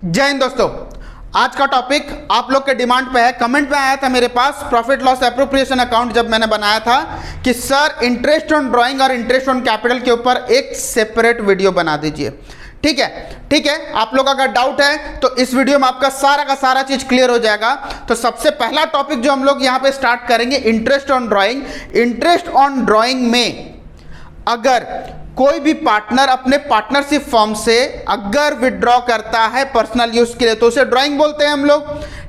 जय हिंद दोस्तों। आज का टॉपिक आप लोग के डिमांड पे है, कमेंट में आया था मेरे पास प्रॉफिट लॉस एप्रोप्रिएशन अकाउंट जब मैंने बनाया था कि सर इंटरेस्ट ऑन ड्राइंग और इंटरेस्ट ऑन कैपिटल के ऊपर एक सेपरेट वीडियो बना दीजिए। ठीक है, आप लोग अगर डाउट है तो इस वीडियो में आपका सारा का सारा चीज क्लियर हो जाएगा। तो सबसे पहला टॉपिक जो हम लोग यहाँ पे स्टार्ट करेंगे, interest on drawing. Interest on drawing में अगर कोई भी पार्टनर अपने पार्टनरशिप फॉर्म से अगर विड्रॉ करता है पर्सनल यूज के लिए तो उसे ड्राइंग बोलते हैं हम लोग।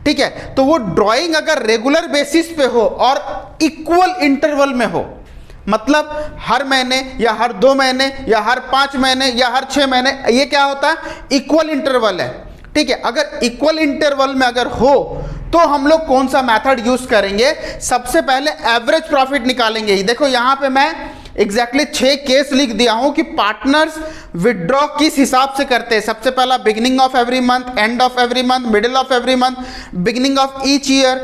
ठीक है, तो वो ड्राइंग अगर रेगुलर बेसिस पे हो और इक्वल इंटरवल में हो, मतलब हर महीने या हर 2 महीने या हर 5 महीने या हर 6 महीने, ये क्या होता है, इक्वल इंटरवल है। ठीक है, अगर इक्वल इंटरवल में अगर हो तो हम लोग कौन सा मेथड यूज करेंगे, सबसे पहले एवरेज प्रॉफिट निकालेंगे। देखो यहाँ पे मैं एग्जैक्टली 6 केस लिख दिया हूं कि पार्टनर्स विड्रॉ किस हिसाब से करते हैं। सबसे पहला beginning of every month, end of every month, middle of every month, beginning of each year,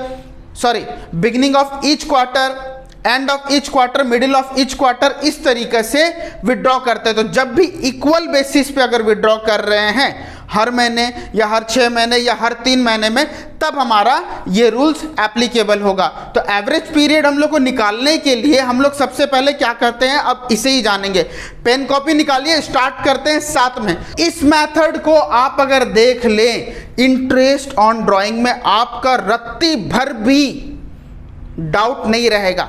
beginning of each quarter, end of each quarter, middle of each quarter, इस तरीके से विड्रॉ करते हैं। तो जब भी इक्वल बेसिस पे अगर विड्रॉ कर रहे हैं हर महीने या हर 6 महीने या हर 3 महीने में, तब हमारा ये रूल्स एप्लीकेबल होगा। तो एवरेज पीरियड हम लोग को निकालने के लिए हम लोग सबसे पहले क्या करते हैं, अब इसे ही जानेंगे। पेन कॉपी निकालिए, स्टार्ट करते हैं 7 में। इस मेथड को आप अगर देख लें, इंटरेस्ट ऑन ड्राइंग में आपका रत्ती भर भी डाउट नहीं रहेगा,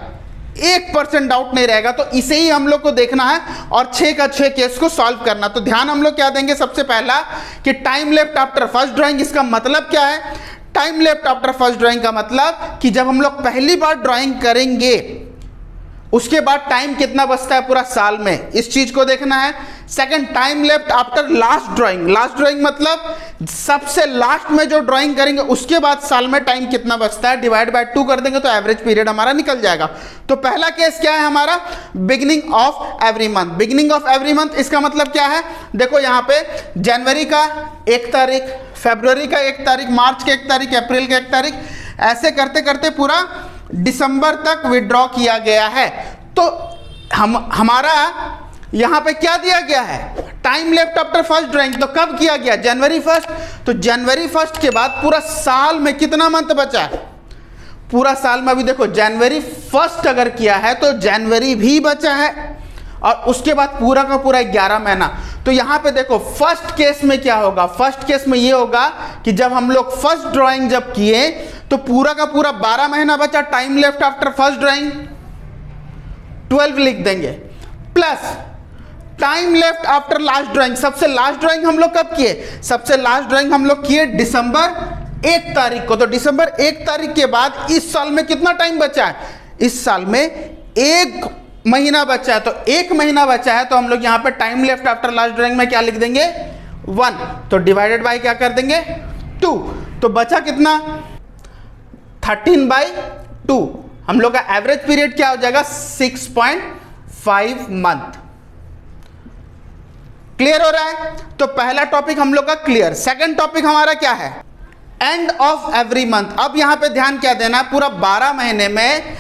1% डाउट नहीं रहेगा। तो इसे ही हम लोग को देखना है और 6 का 6 केस को सॉल्व करना। तो ध्यान हम लोग क्या देंगे, सबसे पहला कि time left after first drawing. इसका मतलब क्या है, time left after first drawing का मतलब कि जब हम लोग पहली बार ड्राइंग करेंगे उसके बाद टाइम कितना बचता है पूरा साल में, इस चीज को देखना है। Second, time left after last drawing. Last drawing मतलब सबसे लास्ट में जो ड्राइंग करेंगे उसके बाद साल में टाइम कितना बचता है, डिवाइड बाय 2 कर देंगे तो एवरेज पीरियड हमारा निकल जाएगा। तो पहला केस क्या है हमारा, beginning of every month. Beginning of every month इसका मतलब क्या है, देखो यहाँ पे जनवरी का 1 तारीख, फरवरी का 1 तारीख, मार्च के 1 तारीख, अप्रैल के 1 तारीख, ऐसे करते करते पूरा दिसंबर तक विड्रॉ किया गया है। तो हमारा यहां पे क्या दिया गया है, time left after first drawing. तो कब किया गया, जनवरी 1। तो जनवरी 1 के बाद पूरा साल में कितना मंथ बचा है, पूरा साल में अभी देखो जनवरी 1 अगर किया है तो जनवरी भी बचा है और उसके बाद पूरा का पूरा 11 महीना। तो यहां पे देखो फर्स्ट केस में क्या होगा, फर्स्ट केस में ये होगा कि जब हम लोग फर्स्ट ड्राइंग जब किए तो पूरा का पूरा 12 महीना बचा। Time left after first drawing 12 लिख देंगे, plus time left after last drawing. सबसे लास्ट ड्राइंग हम लोग कब किए, सबसे लास्ट ड्राइंग हम लोग किए दिसंबर 1 तारीख को। तो दिसंबर 1 तारीख के बाद इस साल में कितना टाइम बचा है, इस साल में 1 महीना बचा है। तो 1 महीना बचा है तो हम लोग यहाँ पे time left after last drawing में क्या लिख देंगे, 1। तो डिवाइडेड बाय क्या कर देंगे, 2। तो बचा कितना, 13/2। हम लोग का एवरेज पीरियड क्या हो जाएगा, 6.5 मंथ। क्लियर हो रहा है। तो पहला टॉपिक हम लोग का क्लियर। सेकंड टॉपिक हमारा क्या है, एंड ऑफ एवरी मंथ। अब यहां पे ध्यान क्या देना है, पूरा 12 महीने में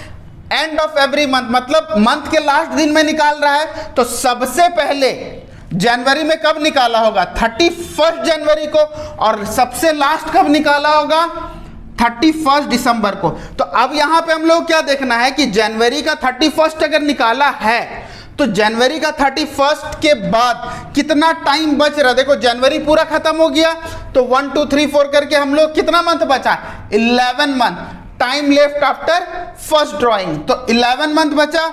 एंड ऑफ एवरी मंथ मतलब मंथ के लास्ट दिन में निकाल रहा है। तो सबसे पहले जनवरी में कब निकाला होगा, 31 जनवरी को, और सबसे लास्ट कब निकाला होगा, 31 दिसंबर को। तो अब यहां पे हम लोग क्या देखना है कि जनवरी का 31 अगर निकाला है तो जनवरी का 31 के बाद कितना टाइम बच रहा है। देखो जनवरी पूरा खत्म हो गया तो 1 2 3 4 करके हम लोग कितना मंथ बचा, 11 month. Time left after first drawing तो 11 मंथ बचा।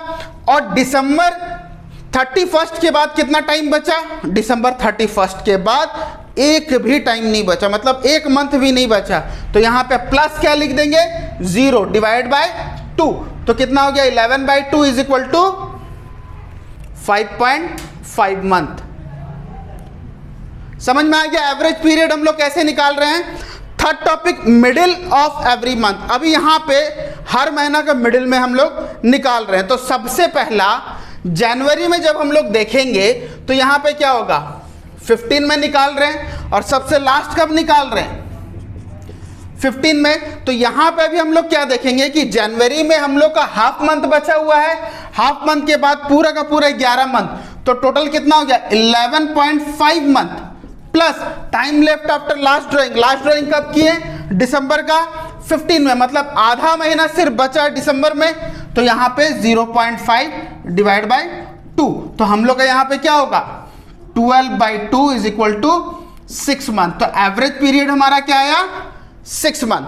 और दिसंबर 31 के बाद कितना टाइम बचा, दिसंबर 31 के बाद एक भी टाइम नहीं बचा, मतलब 1 मंथ भी नहीं बचा। तो यहां पे प्लस क्या लिख देंगे, 0 डिवाइड बाय 2। तो कितना हो गया, 11/2 इज इक्वल टू 5.5 मंथ। समझ में आ गया एवरेज पीरियड हम लोग कैसे निकाल रहे हैं। Third topic, middle of every month. अभी यहां पे हर महीना का मिडिल में हम लोग निकाल रहे हैं। तो सबसे पहला जनवरी में जब हम लोग देखेंगे तो यहां पे क्या होगा, 15 में निकाल रहे हैं और सबसे लास्ट कब निकाल रहे हैं, 15 में। तो यहां पे भी हम लोग क्या देखेंगे कि जनवरी में हम लोग का हाफ मंथ बचा हुआ है, हाफ मंथ के बाद पूरा का पूरा 11 मंथ। तो टोटल कितना हो गया, 11.5 month plus time left after last drawing, last drawing कब किए, दिसंबर का 15 में, मतलब आधा महीना सिर्फ बचा है दिसंबर में, तो यहाँ पे 0.5 डिवाइड बाय 2, तो हम लोग का यहाँ पे क्या होगा 12/2 इज इक्वल टू 6 मंथ। तो एवरेज पीरियड हमारा क्या आया 6 मंथ।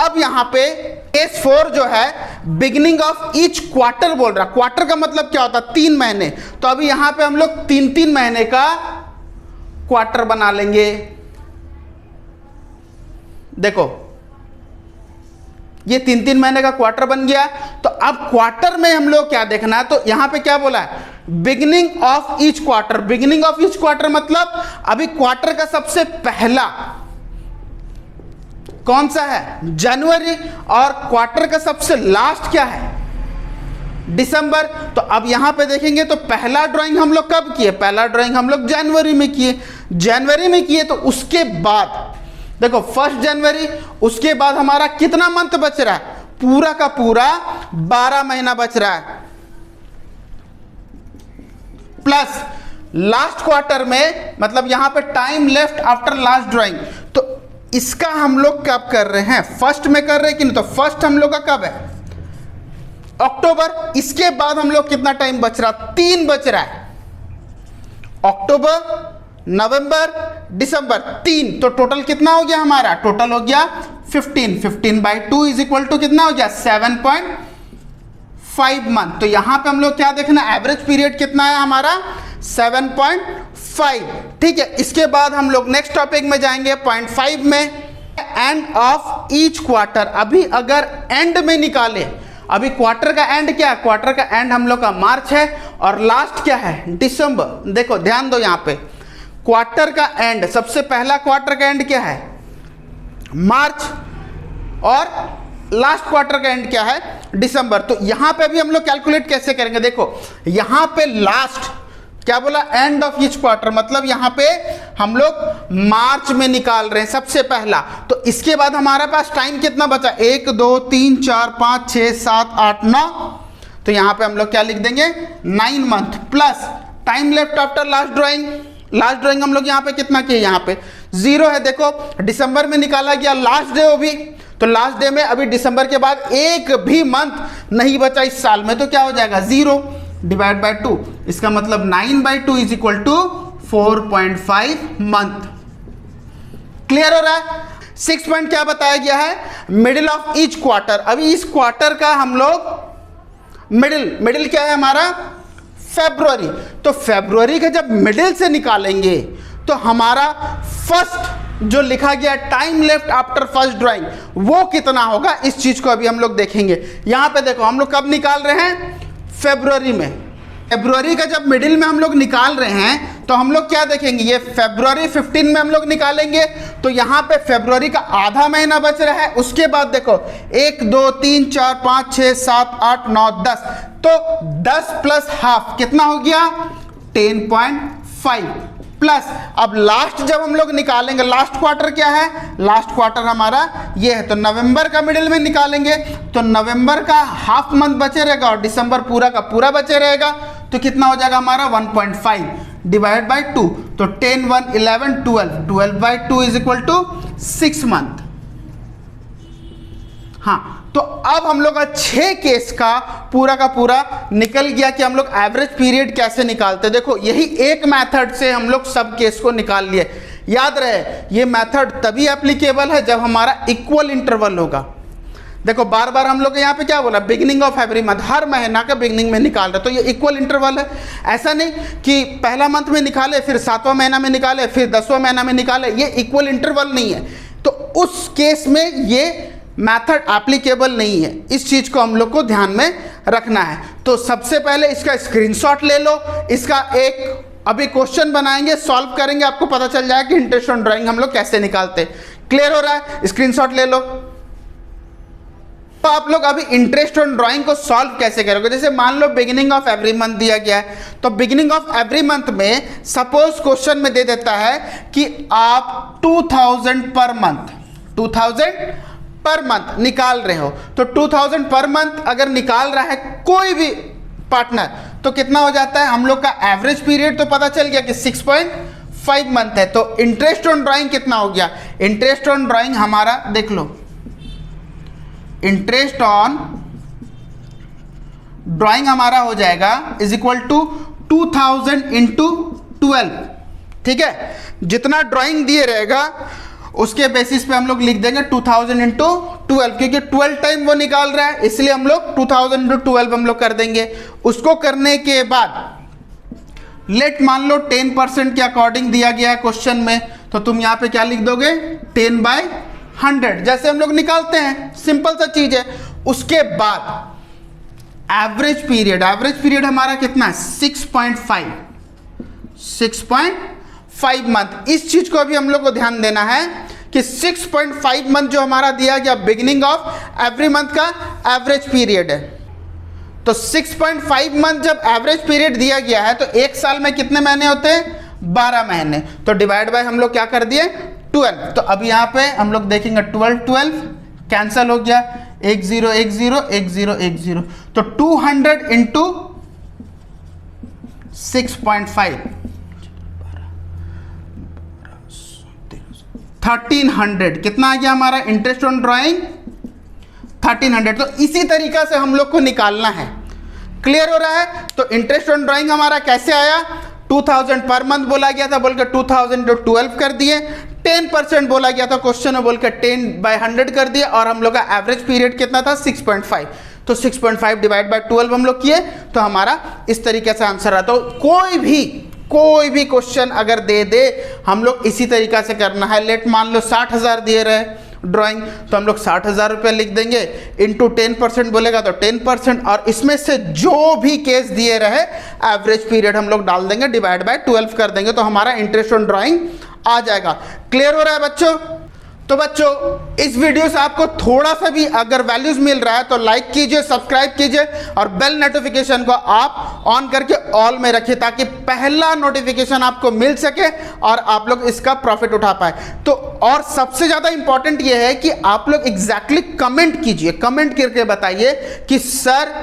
अब यहाँ पे केस 4 जो है बिगिनिंग ऑफ ईच क्वार्टर बोल रहा, क्वार्टर का मतलब क्या होता है 3 महीने, तो अभी यहाँ पे हम लोग 3-3 महीने का क्वार्टर बना लेंगे। देखो ये 3-3 महीने का क्वार्टर बन गया। तो अब क्वार्टर में हम लोग क्या देखना है, तो यहां पे क्या बोला है beginning of each quarter, beginning of each quarter मतलब अभी क्वार्टर का सबसे पहला कौन सा है जनवरी, और क्वार्टर का सबसे लास्ट क्या है दिसंबर। तो अब यहां पे देखेंगे तो पहला ड्राइंग हम लोग कब किए, पहला ड्राइंग हम लोग जनवरी में किए, जनवरी में किए, तो उसके बाद देखो 1 जनवरी, उसके बाद हमारा कितना मंथ बच रहा है, पूरा का पूरा 12 महीना बच रहा है, प्लस लास्ट क्वार्टर में, मतलब यहां पे time left after last drawing, तो इसका हम लोग कब कर रहे हैं, फर्स्ट में कर रहे हैं कि नहीं, तो फर्स्ट हम लोग का कब है अक्टूबर। इसके बाद हम लोग कितना टाइम बच रहा, 3 बच रहा है, अक्टूबर नवंबर दिसंबर 3, तो टोटल कितना हो गया हमारा, टोटल हो गया 15, 15/2 इज इक्वल टू कितना हो गया 7.5 मंथ। तो यहां पे हम लोग क्या देखना, एवरेज पीरियड कितना है हमारा 7.5, ठीक है। इसके बाद हम लोग नेक्स्ट टॉपिक में जाएंगे 0.5 में, एंड ऑफ ईच क्वार्टर। अभी अगर एंड में निकाले, अभी क्वार्टर का एंड क्या है, क्वार्टर का एंड हम लोग का मार्च है और लास्ट क्या है दिसंबर। देखो ध्यान दो यहाँ पे क्वार्टर का एंड, सबसे पहला क्वार्टर का एंड क्या है मार्च, और लास्ट क्वार्टर का एंड क्या है दिसंबर। तो यहां पे भी हम लोग कैलकुलेट कैसे करेंगे, देखो यहां पे लास्ट क्या बोला एंड ऑफ ईच क्वार्टर, मतलब यहां पे हम लोग मार्च में निकाल रहे हैं सबसे पहला, तो इसके बाद हमारे पास टाइम कितना बचा 1 2 3 4 5 6 7 8 9, तो यहां पे हम लोग क्या लिख देंगे 9 month, plus time left after last drawing, last drawing हम लोग यहाँ पे कितना किए, यहाँ पे 0 है। देखो दिसंबर में निकाला गया लास्ट डे, वो भी तो लास्ट डे में अभी दिसंबर के बाद एक भी मंथ नहीं बचा इस साल में, तो क्या हो जाएगा 0 डिवाइड बाय 2, इसका मतलब 9/2 is equal to 4.5 month. Clear हो रहा है। 6 पॉइंट क्या बताया गया है, मिडिल ऑफ ईच क्वार्टर। अभी इस क्वार्टर का हम लोग मिडिल क्या है हमारा फरवरी, तो फरवरी का जब मिडिल से निकालेंगे तो हमारा फर्स्ट जो लिखा गया time left after first drawing वो कितना होगा, इस चीज को अभी हम लोग देखेंगे। यहां पे देखो हम लोग कब निकाल रहे हैं फरवरी में, फरवरी का जब मिडिल में हम लोग निकाल रहे हैं तो हम लोग क्या देखेंगे, ये फरवरी 15 में हम लोग निकालेंगे, तो यहाँ पे फरवरी का आधा महीना बच रहा है। उसके बाद देखो 1 2 3 4 5 6 7 8 9 10, तो 10 प्लस हाफ कितना हो गया 10.5, प्लस अब लास्ट जब हम लोग निकालेंगे, लास्ट क्वार्टर क्या है, लास्ट क्वार्टर हमारा ये है, तो नवंबर का मिडिल में निकालेंगे तो नवंबर का हाफ मंथ बचे रहेगा और दिसंबर पूरा का पूरा बचे रहेगा, तो कितना हो जाएगा हमारा 1.5 डिवाइड बाय 2, तो 10 1 11 12, 12/2 इज इक्वल टू 6 मंथ। हाँ, तो अब हम लोग का 6 केस का पूरा निकल गया कि हम लोग एवरेज पीरियड कैसे निकालते। देखो यही एक मेथड से हम लोग सब केस को निकाल लिए। याद रहे ये मेथड तभी एप्लीकेबल है जब हमारा इक्वल इंटरवल होगा। देखो बार बार हम लोग यहाँ पे क्या बोला, बिगिनिंग ऑफ एवरी मंथ, हर महीना का बिगिनिंग में निकाल रहे, तो ये इक्वल इंटरवल है। ऐसा नहीं कि पहला मंथ में निकाले फिर 7वां महीना में निकाले फिर 10वां महीना में निकाले, ये इक्वल इंटरवल नहीं है। तो उस केस में ये मेथड एप्लीकेबल नहीं है, इस चीज को हम लोग को ध्यान में रखना है। तो सबसे पहले इसका स्क्रीनशॉट ले लो, इसका एक अभी क्वेश्चन बनाएंगे, सॉल्व करेंगे, आपको पता चल जाएगा कि इंटरेस्ट ऑन ड्राइंग हम लोग कैसे निकालते। क्लियर हो रहा है, स्क्रीनशॉट ले लो। तो आप लोग अभी इंटरेस्ट ऑन ड्राइंग को सॉल्व कैसे करोगे, जैसे मान लो बिगिनिंग ऑफ एवरी मंथ दिया गया है, तो बिगिनिंग ऑफ एवरी मंथ में सपोज क्वेश्चन में दे देता है कि आप 2000 पर मंथ, 2000 पर मंथ निकाल रहे हो, तो 2000 पर मंथ अगर निकाल रहा है कोई भी पार्टनर तो कितना हो जाता है, हम लोग का एवरेज पीरियड तो पता चल गया कि 5 मंथ है, तो इंटरेस्ट ऑन ड्राइंग कितना हो गया? इंटरेस्ट ऑन ड्राइंग हमारा देख लो, इंटरेस्ट ऑन ड्राइंग हमारा हो जाएगा इज इक्वल टू 2000 इंटू 12, ठीक है। जितना ड्राइंग दिए रहेगा उसके बेसिस पे हम लोग लिख देंगे 2000 इंटू 12, क्योंकि 12 टाइम वो निकाल रहा है, इसलिए हम लोग 2000 इंटू 12 हम लोग कर देंगे। उसको करने के बाद लेट मान लो 10% के अकॉर्डिंग दिया गया है क्वेश्चन में, तो तुम यहाँ पे क्या लिख दोगे? 10/100, जैसे हम लोग निकालते हैं, सिंपल सा चीज है। उसके बाद एवरेज पीरियड हमारा कितना है? 6.5 मंथ। इस चीज को अभी हम लोग को ध्यान देना है कि 6.5 मंथ जो हमारा दिया गया बिगिनिंग ऑफ एवरी मंथ का एवरेज पीरियड है। तो 6.5 मंथ जब एवरेज पीरियड दिया गया है तो एक साल में कितने महीने होते हैं? 12 महीने। तो डिवाइड बाय हम लोग क्या कर दिए? 12। तो अब यहाँ पे हम लोग देखेंगे 12 कैंसल हो गया, 1 0 1 0 1 0 1 0, तो 200 इंटू 6.5 1300 कितना आ गया हमारा इंटरेस्ट ऑन ड्राइंग? 1300। तो इसी तरीका से हम लोग को निकालना है। क्लियर हो रहा है? तो इंटरेस्ट ऑन ड्राइंग हमारा कैसे आया? 2000 पर मंथ बोला गया था, बोल के 2000 तो 12 कर दिए। 10% बोला गया था क्वेश्चन में, बोल के 10/100 कर दिए, और हम लोग का एवरेज पीरियड कितना था? 6.5। तो 6.5 डिवाइड बाय 12 हम लोग किए, तो हमारा इस तरीके से आंसर आता। तो कोई भी क्वेश्चन अगर दे दे, हम लोग इसी तरीका से करना है। लेट मान लो 60,000 दिए रहे ड्राइंग, तो हम लोग 60,000 रुपये लिख देंगे, इंटू 10% बोलेगा तो 10%, और इसमें से जो भी केस दिए रहे एवरेज पीरियड हम लोग डाल देंगे, डिवाइड बाय 12 कर देंगे, तो हमारा इंटरेस्ट ऑन ड्राइंग आ जाएगा। क्लियर हो रहा है बच्चों? तो बच्चों इस वीडियो से आपको थोड़ा सा भी अगर वैल्यूज मिल रहा है तो लाइक कीजिए, सब्सक्राइब कीजिए, और बेल नोटिफिकेशन को आप ऑन करके ऑल में रखिए, ताकि पहला नोटिफिकेशन आपको मिल सके और आप लोग इसका प्रॉफिट उठा पाए। तो और सबसे ज़्यादा इंपॉर्टेंट ये है कि आप लोग एग्जैक्टली कमेंट कीजिए, कमेंट करके बताइए कि सर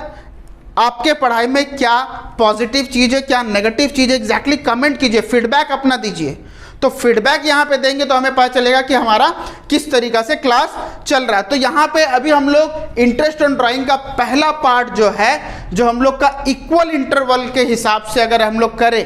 आपके पढ़ाई में क्या पॉजिटिव चीज़ है, क्या नेगेटिव चीज़ है, एग्जैक्टली कमेंट कीजिए, फीडबैक अपना दीजिए। तो फीडबैक यहाँ पे देंगे तो हमें पता चलेगा कि हमारा किस तरीका से क्लास चल रहा है। तो यहाँ पे अभी हम लोग इंटरेस्ट ऑन ड्राइंग का पहला पार्ट जो है, जो हम लोग का इक्वल इंटरवल के हिसाब से अगर हम लोग करें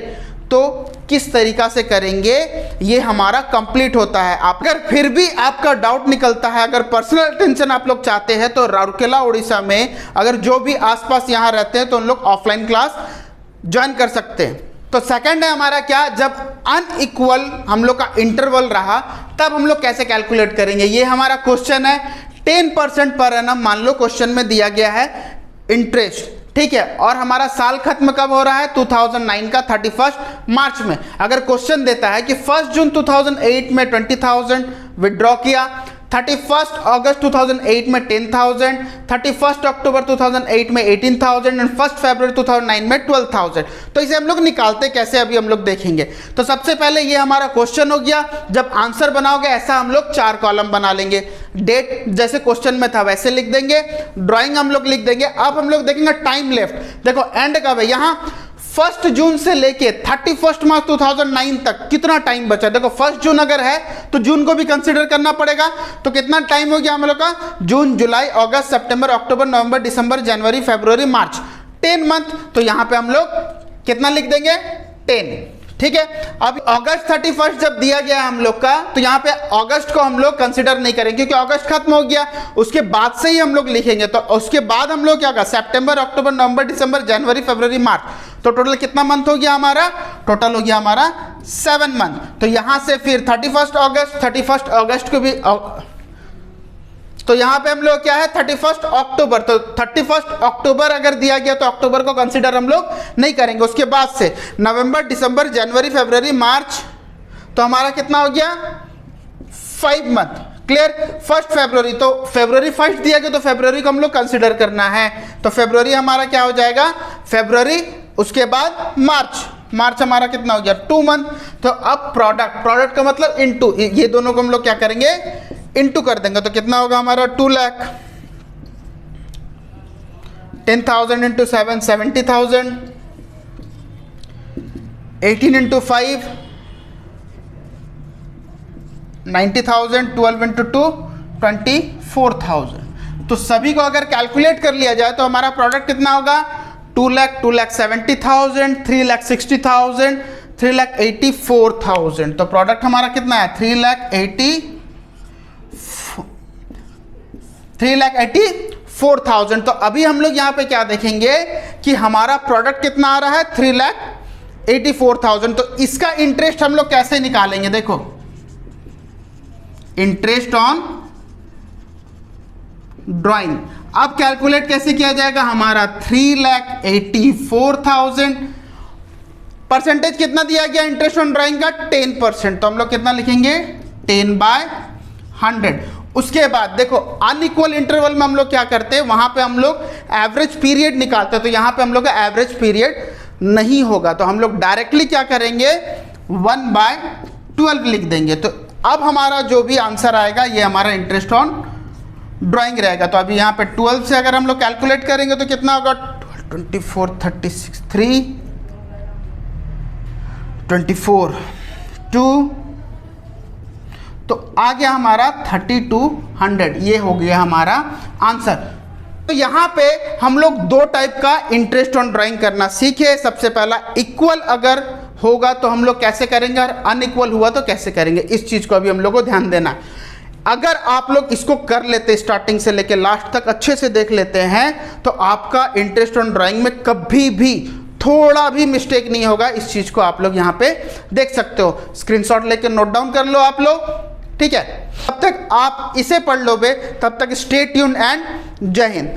तो किस तरीका से करेंगे, ये हमारा कंप्लीट होता है। अगर फिर भी आपका डाउट निकलता है, अगर पर्सनल अटेंशन आप लोग चाहते हैं, तो राउरकेला उड़ीसा में अगर जो भी आसपास यहाँ रहते हैं तो उन लोग ऑफलाइन क्लास ज्वाइन कर सकते हैं। तो सेकंड है हमारा क्या, जब अनइक्वल हम लोग का इंटरवल रहा तब हम लोग कैसे कैलकुलेट करेंगे। ये हमारा क्वेश्चन है। 10% पर एनम मान लो क्वेश्चन में दिया गया है इंटरेस्ट, ठीक है, और हमारा साल खत्म कब हो रहा है? 2009 का 31 मार्च में। अगर क्वेश्चन देता है कि 1 जून 2008 में 20,000 विड्रॉ किया, 31 अगस्त 2008 में 10,000, 31 अक्टूबर 2008 में 18,000 एंड 1 फरवरी 2009 में 12,000। तो इसे हम लोग निकालते कैसे अभी हम लोग देखेंगे। तो सबसे पहले ये हमारा क्वेश्चन हो गया। जब आंसर बनाओगे ऐसा हम लोग 4 कॉलम बना लेंगे। डेट जैसे क्वेश्चन में था वैसे लिख देंगे, ड्राइंग हम लोग लिख देंगे। अब हम लोग देखेंगे टाइम लेफ्ट। देखो एंड कब है, यहाँ 1 जून से लेके 31 मार्च 2009 तक कितना टाइम बचा। देखो 1 जून अगर है तो जून को भी कंसीडर करना पड़ेगा। तो कितना टाइम हो गया हम लोग का? जून, जुलाई, अगस्त, सितंबर, अक्टूबर, नवंबर, दिसंबर, जनवरी, फरवरी, मार्च, 10 मंथ। तो यहाँ पे हम लोग कितना लिख देंगे? 10, ठीक है। अब अगस्त 31 जब दिया गया है हम लोग का, तो यहाँ पे अगस्त को हम लोग कंसिडर नहीं करेंगे क्योंकि अगस्त खत्म हो गया, उसके बाद से ही हम लोग लिखेंगे। तो उसके बाद हम लोग क्या कहा? सितंबर, अक्टूबर, नवंबर, दिसंबर, जनवरी, फरवरी, मार्च। तो टोटल कितना मंथ हो गया हमारा? टोटल हो गया हमारा 7 मंथ। तो यहाँ से फिर 31 अगस्त को भी, तो यहाँ पे हम लोग क्या है 31 अक्टूबर। तो 31 अक्टूबर अगर दिया गया तो अक्टूबर को कंसीडर हम लोग नहीं करेंगे। उसके बाद से नवंबर, दिसंबर, जनवरी, फरवरी, मार्च, तो हमारा कितना हो गया? 5 मंथ। क्लियर? 1 फरवरी, तो फरवरी 1 दिया गया तो फरवरी को हम लोग कंसीडर करना है। तो फरवरी हमारा क्या हो जाएगा? फरवरी, उसके बाद मार्च हमारा कितना हो गया? 2 मंथ। तो अब प्रोडक्ट का मतलब इनटू, ये दोनों को हम लोग क्या करेंगे? इनटू कर देंगे। तो कितना होगा हमारा? 2 लाख। 10,000 into 7 70,000, 18 into 5 90,000, 12 into 2 24,000। तो सभी को अगर कैलकुलेट कर लिया जाए तो हमारा प्रोडक्ट कितना होगा, 2,70,000, 3,60,000, 3,84,000। तो प्रोडक्ट हमारा कितना है, 3,84,000। तो अभी हम लोग यहाँ पे क्या देखेंगे कि हमारा प्रोडक्ट कितना आ रहा है, 3,84,000। तो इसका इंटरेस्ट हम लोग कैसे निकालेंगे, देखो इंटरेस्ट ऑन ड्राइंग। अब कैलकुलेट कैसे किया जाएगा, हमारा 3,84,000 परसेंटेज कितना दिया गया इंटरेस्ट ऑन ड्राइंग का, 10%। तो हम लोग कितना लिखेंगे, 10/100। उसके बाद देखो अनइक्वल इंटरवल में हम लोग क्या करते हैं, वहां पे हम लोग एवरेज पीरियड निकालते हैं। तो यहां पे हम लोग का एवरेज पीरियड नहीं होगा, तो हम लोग डायरेक्टली क्या करेंगे, 1/12 लिख देंगे। तो अब हमारा जो भी आंसर आएगा ये हमारा इंटरेस्ट ऑन ड्राइंग रहेगा। तो अभी यहाँ पे 12 से अगर हम लोग कैलकुलेट करेंगे तो कितना होगा, 24, 36, 3, 24, 2, तो आ गया हमारा 3,200। ये हो गया हमारा आंसर। तो यहाँ पे हम लोग दो टाइप का इंटरेस्ट ऑन ड्राइंग करना सीखे। सबसे पहला इक्वल अगर होगा तो हम लोग कैसे करेंगे, और अनइक्वल हुआ तो कैसे करेंगे, इस चीज को अभी हम लोग को ध्यान देना। अगर आप लोग इसको कर लेते, स्टार्टिंग से लेकर लास्ट तक अच्छे से देख लेते हैं, तो आपका इंटरेस्ट ऑन ड्राइंग में कभी भी थोड़ा भी मिस्टेक नहीं होगा। इस चीज को आप लोग यहाँ पे देख सकते हो, स्क्रीनशॉट लेकर नोट डाउन कर लो आप लोग, ठीक है। तब तक आप इसे पढ़ लोगे, तब तक स्टे ट्यून्ड एंड जय हिंद।